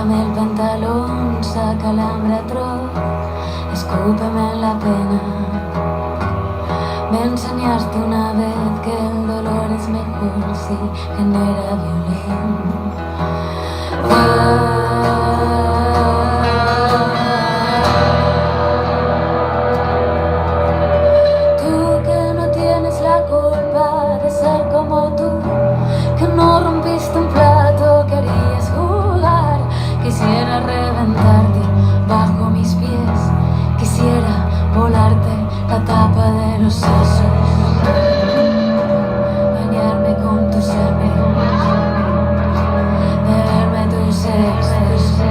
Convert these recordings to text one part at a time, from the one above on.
Bájame el pantalón, saca el hambre atroz, escúpeme en la pena. Me enseñaste una vez que el dolor es mejor si genera violencia. Tú que no tienes la culpa de ser como tú, que no rompiste un plato, querías jugar. Quisiera reventarte bajo mis pies, quisiera volarte la tapa de los sesos, bañarme con tu sangre, beberme tus excesos.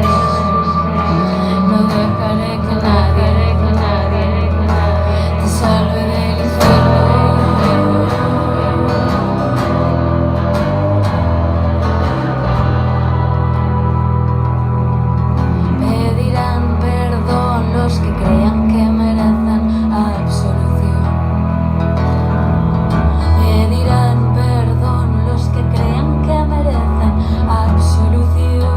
No dejaré que nadie te salve del infierno. Pedirán perdón los que crean que merecen absolución. Pedirán perdón los que crean que merecen absolución.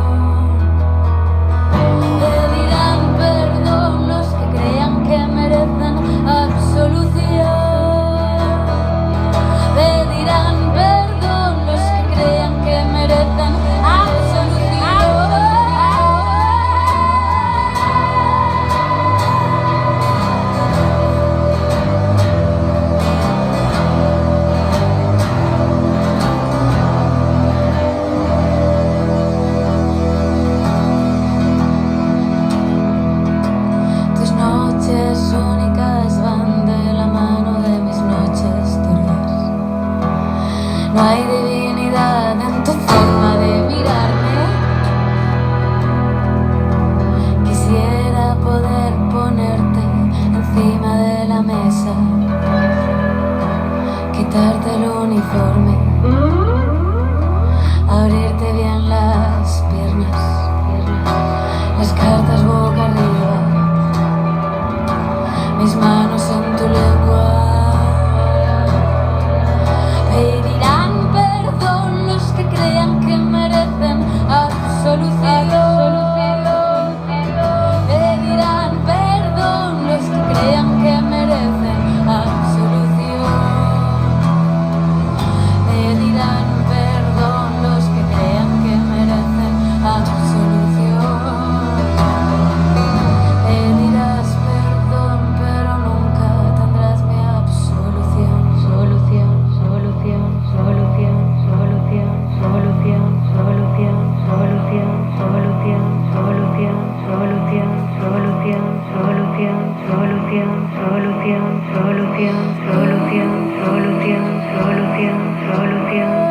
Pedirán perdón los que crean que merecen absolución. Pedirán perdón los que crean que merecen absolución. Tus noches únicas van de la mano de mis noches turbias. No hay divinidad en tu forma de mirarme. Quisiera poder ponerte encima de la mesa, quitarte el uniforme, abrirte bien las piernas, las cartas boca arriba, mis manos en tu lengua. Pedirán perdón los que crean que merecen absolución. Pedirán perdón los que crean que merecen absolución. Pedirán perdón los que crean que merecen absolución. Pedirás perdón, pero nunca tendrás mi absolución. Solución, solución, solución, solución, solución, solución, solución, solución, solución, solución, solución, solución, solución, solución, solución, solución, solución, solución, solución.